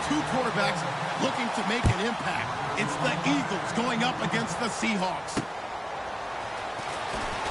two quarterbacks looking to make an impact. It's the Eagles going up against the Seahawks.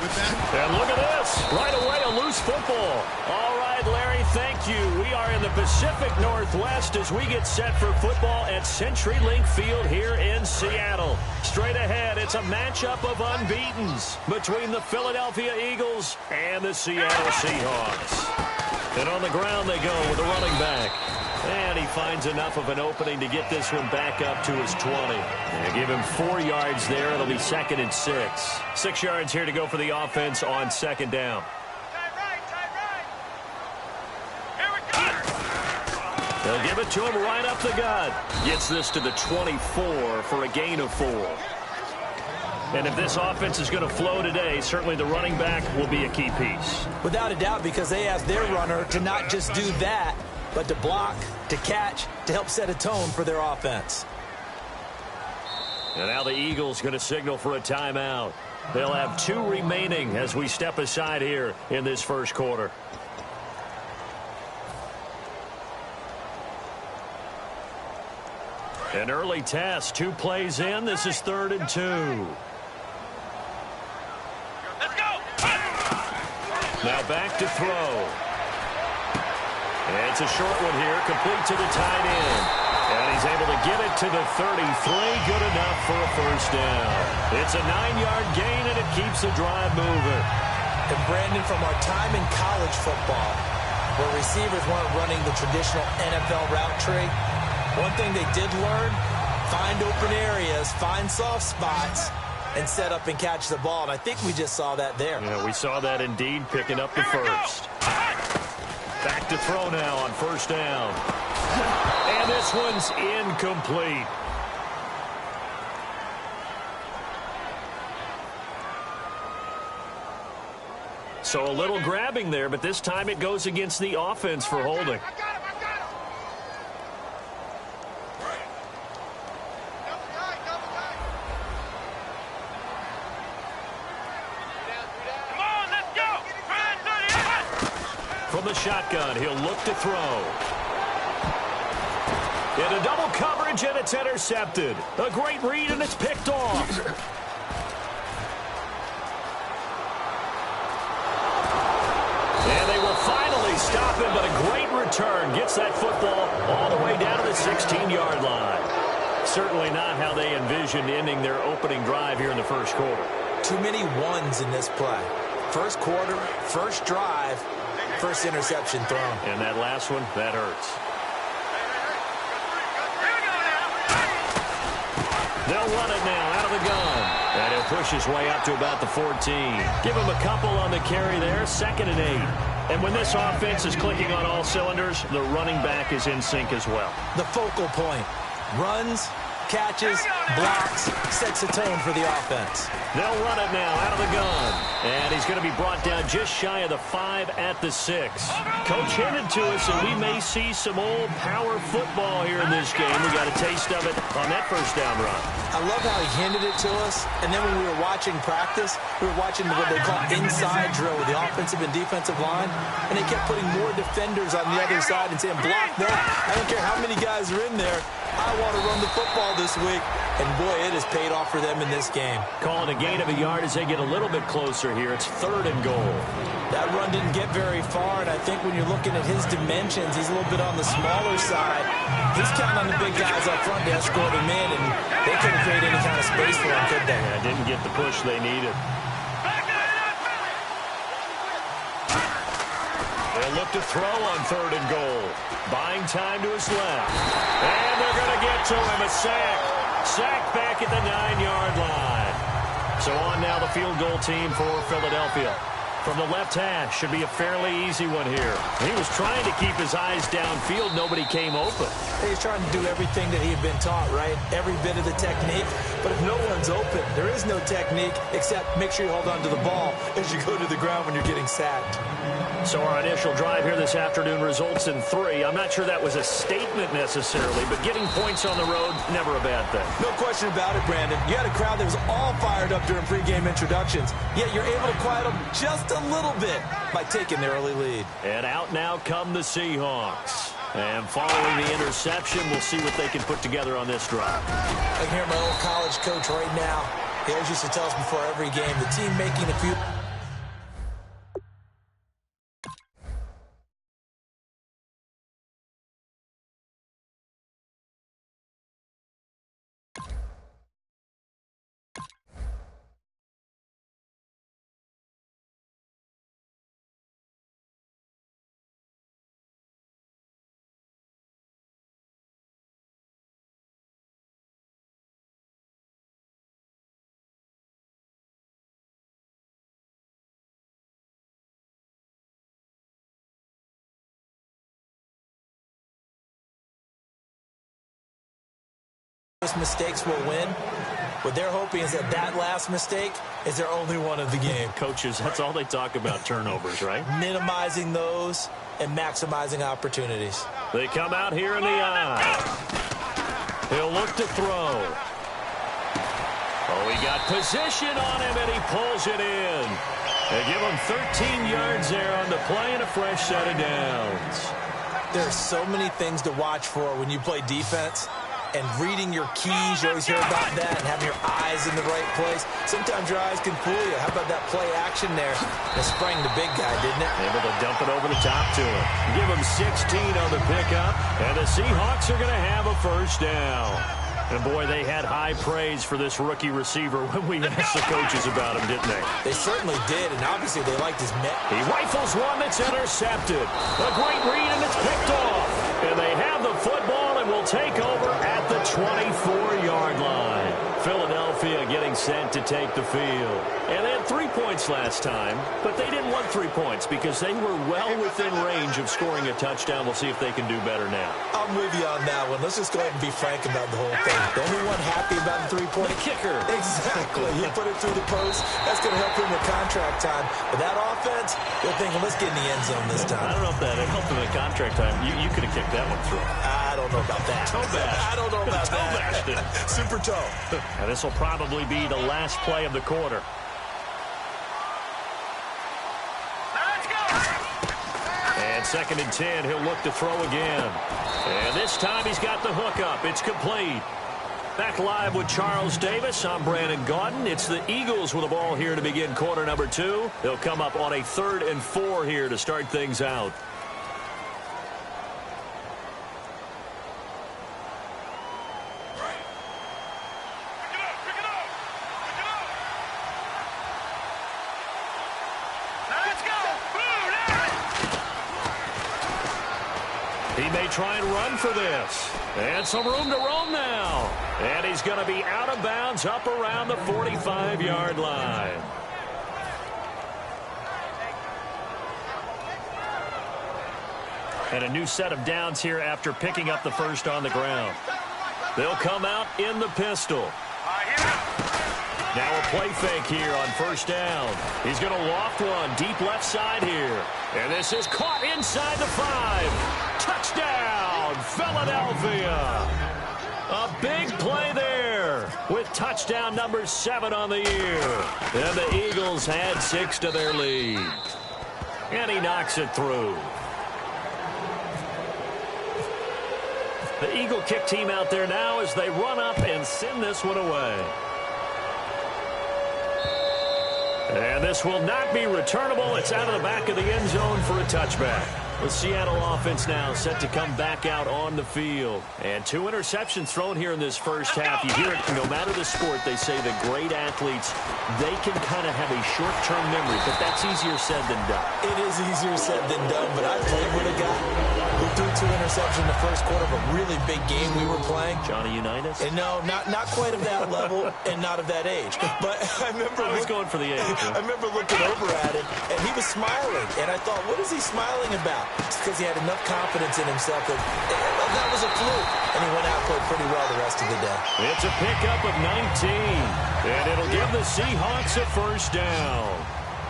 And look at this. Right away, a loose football. All right, Larry, thank you. We are in the Pacific Northwest as we get set for football at CenturyLink Field here in Seattle. Straight ahead, it's a matchup of unbeatens between the Philadelphia Eagles and the Seattle Seahawks. And on the ground they go with a running back. And he finds enough of an opening to get this one back up to his 20. And give him 4 yards there. It'll be 2nd and 6. 6 yards here to go for the offense on 2nd down. They'll give it to him right up the gut. Gets this to the 24 for a gain of 4. And if this offense is going to flow today, certainly the running back will be a key piece. Without a doubt, because they asked their runner to not just do that, but to block, to catch, to help set a tone for their offense. And now the Eagles going to signal for a timeout. They'll have 2 remaining as we step aside here in this first quarter. An early test, 2 plays in. This is 3rd and 2. Let's go! Now back to throw. It's a short one here, complete to the tight end. And he's able to get it to the 33, good enough for a first down. It's a 9-yard gain, and it keeps the drive moving. And Brandon, from our time in college football, where receivers weren't running the traditional NFL route tree, one thing they did learn, find open areas, find soft spots, and set up and catch the ball. And I think we just saw that there. Yeah, we saw that indeed, picking up the first. Back to throw now on first down. And this one's incomplete. So a little grabbing there, but this time it goes against the offense for holding. From the shotgun, he'll look to throw. In a double coverage, and it's intercepted. A great read, and it's picked off. And they will finally stop him, but a great return. Gets that football all the way down to the 16-yard line. Certainly not how they envisioned ending their opening drive here in the first quarter. Too many ones in this play. First quarter, first drive, first interception thrown. And that last one, that hurts. They'll run it now out of the gun. And he'll push his way up to about the 14. Give him a couple on the carry there, 2nd and 8. And when this offense is clicking on all cylinders, the running back is in sync as well. The focal point. Runs, catches, blocks, sets a tone for the offense. They'll run it now out of the gun. And he's going to be brought down just shy of the 5 at the 6. Coach hinted to us that we may see some old power football here in this game. We got a taste of it on that first down run. I love how he hinted it to us. And then when we were watching practice, we were watching what they call inside drill with the offensive and defensive line. And they kept putting more defenders on the other side and saying, block that. I don't care how many guys are in there. I want to run the football this week. And, boy, it has paid off for them in this game. Calling a gain of a yard as they get a little bit closer here. It's 3rd and goal. That run didn't get very far, and I think when you're looking at his dimensions, he's a little bit on the smaller side. He's counting on the big guys up front to escort him in, and they couldn't create any kind of space for him, could they? Yeah, didn't get the push they needed. They'll look to throw on 3rd and goal. Buying time to his left. And they're going to get to him. A sack. Sack back at the 9-yard line. So on now the field goal team for Philadelphia. From the left hash, should be a fairly easy one here. He was trying to keep his eyes downfield. Nobody came open. He's trying to do everything that he had been taught, right? Every bit of the technique. But if no one's open, there is no technique except make sure you hold on to the ball as you go to the ground when you're getting sacked. So our initial drive here this afternoon results in 3. I'm not sure that was a statement necessarily, but getting points on the road, never a bad thing. No question about it, Brandon. You had a crowd that was all fired up during pregame introductions, yet you're able to quiet them just a little bit by taking the early lead. And out now come the Seahawks. And following the interception, we'll see what they can put together on this drive. I can hear my old college coach right now. He always used to tell us before every game, the team making a few... mistakes will win. What they're hoping is that last mistake is their only one of the game. Coaches, that's all they talk about, turnovers, right? Minimizing those and maximizing opportunities. They come out here in the eye. He'll look to throw. Oh, he got position on him, and he pulls it in. They give him 13 yards there on the play and a fresh set of downs. There's so many things to watch for when you play defense. And reading your keys, you always hear about that, and having your eyes in the right place. Sometimes your eyes can fool you. How about that play action there? It sprang the big guy, didn't it? Able to dump it over the top to him. Give him 16 on the pickup, and the Seahawks are going to have a first down. And, boy, they had high praise for this rookie receiver when we asked the coaches about him, didn't they? They certainly did, and obviously they liked his net. He rifles one that's intercepted. A great read, and it's picked off. And they have the football and will take over at the 24-yard line. Philadelphia getting set to take the field. And they had 3 points last time, but they didn't want 3 points because they were well within range of scoring a touchdown. We'll see if they can do better now. I'm with you on that one. Let's just go ahead and be frank about the whole thing. The only one happy about the 3-point kicker. Exactly. He put it through the post. That's going to help him with contract time. But that offense, they're thinking, let's get in the end zone this time. I don't know if that helped him with contract time. You could have kicked that one through. I don't know about that. Toe bash. I don't know about toe that. Bashed Super toe. And this will probably be the last play of the quarter. Let's go. And 2nd and 10, he'll look to throw again. And this time he's got the hook up. It's complete. Back live with Charles Davis. I'm Brandon Gaudin. It's the Eagles with the ball here to begin quarter number 2. They'll come up on a 3rd and 4 here to start things out. He may try and run for this. And some room to roam now. And he's going to be out of bounds up around the 45-yard line. And a new set of downs here after picking up the first on the ground. They'll come out in the pistol. Now a play fake here on first down. He's going to loft one deep left side here. And this is caught inside the 5. Touchdown, Philadelphia. A big play there with touchdown number 7 on the year. And the Eagles add 6 to their lead. And he knocks it through. The Eagle kick team out there now as they run up and send this one away. And this will not be returnable. It's out of the back of the end zone for a touchback. The Seattle offense now set to come back out on the field. And 2 interceptions thrown here in this first half. You hear it, no matter the sport, they say that great athletes, they can kind of have a short-term memory, but that's easier said than done. It is easier said than done, but I played with a guy who threw 2 interceptions in the first quarter of a really big game we were playing. Johnny Unitas? And no, not quite of that level and not of that age. But I remember... I was going for the age. I remember looking over at him, and he was smiling. And I thought, what is he smiling about? It's because he had enough confidence in himself that that was a fluke. And he went out and played pretty well the rest of the day. It's a pickup of 19. And it'll give the Seahawks a first down.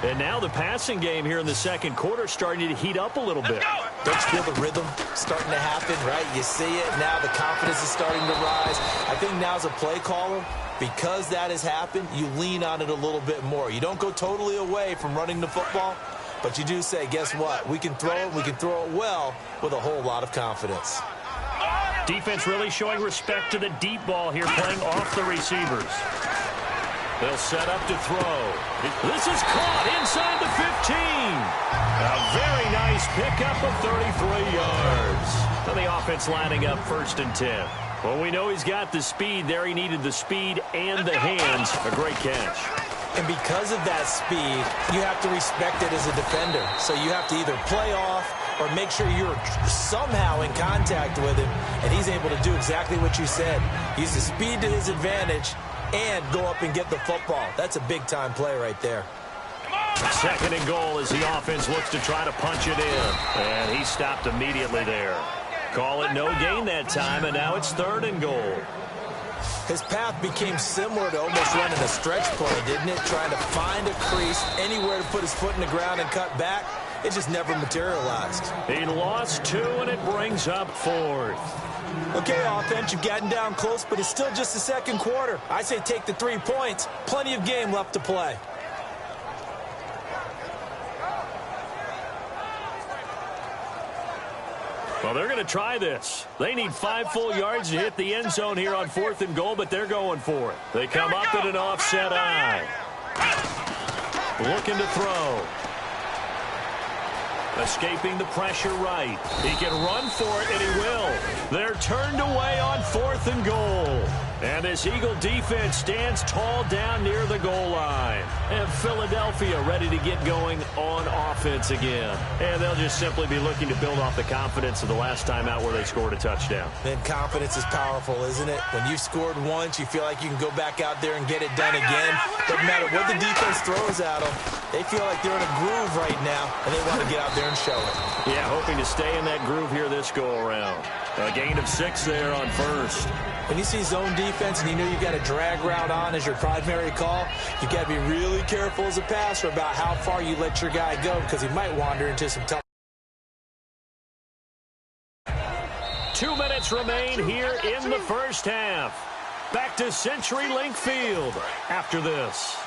And now the passing game here in the second quarter starting to heat up a little bit. Don't you feel the rhythm starting to happen, right? You see it. Now the confidence is starting to rise. I think now as a play caller, because that has happened, you lean on it a little bit more. You don't go totally away from running the football, But you do say, guess what? We can throw it. We can throw it well with a whole lot of confidence. Defense really showing respect to the deep ball here, playing off the receivers. They'll set up to throw. This is caught inside the 15. A very nice pickup of 33 yards. And the offense lining up 1st and 10. Well, we know he's got the speed there. He needed the speed and the hands. A great catch. And because of that speed, you have to respect it as a defender. So you have to either play off or make sure you're somehow in contact with him, and he's able to do exactly what you said. Use the speed to his advantage and go up and get the football. That's a big-time play right there. 2nd and goal as the offense looks to try to punch it in. And he stopped immediately there. Call it no gain that time, and now it's 3rd and goal. His path became similar to almost running a stretch play, didn't it? Trying to find a crease, anywhere to put his foot in the ground and cut back. It just never materialized. He lost 2, and it brings up 4th. Okay, offense, you've gotten down close, but it's still just the 2nd quarter. I say take the 3 points. Plenty of game left to play. Well, they're going to try this. They need 5 full yards to hit the end zone here on 4th and goal, but they're going for it. They come up at an offset eye. Looking to throw. Escaping the pressure right. He can run for it, and he will. They're turned away on 4th and goal. And this Eagle defense stands tall down near the goal line. And Philadelphia ready to get going on offense again. And they'll just simply be looking to build off the confidence of the last time out where they scored a touchdown. And confidence is powerful, isn't it? When you've scored once, you feel like you can go back out there and get it done again. Doesn't matter what the defense throws at them. They feel like they're in a groove right now, and they want to get out there and show it. Yeah, hoping to stay in that groove here this go-around. A gain of 6 there on 1st. When you see zone defense and you know you've got a drag route on as your primary call, you've got to be really careful as a passer about how far you let your guy go because he might wander into some tough. 2 minutes remain here in the 1st half. Back to CenturyLink Field after this.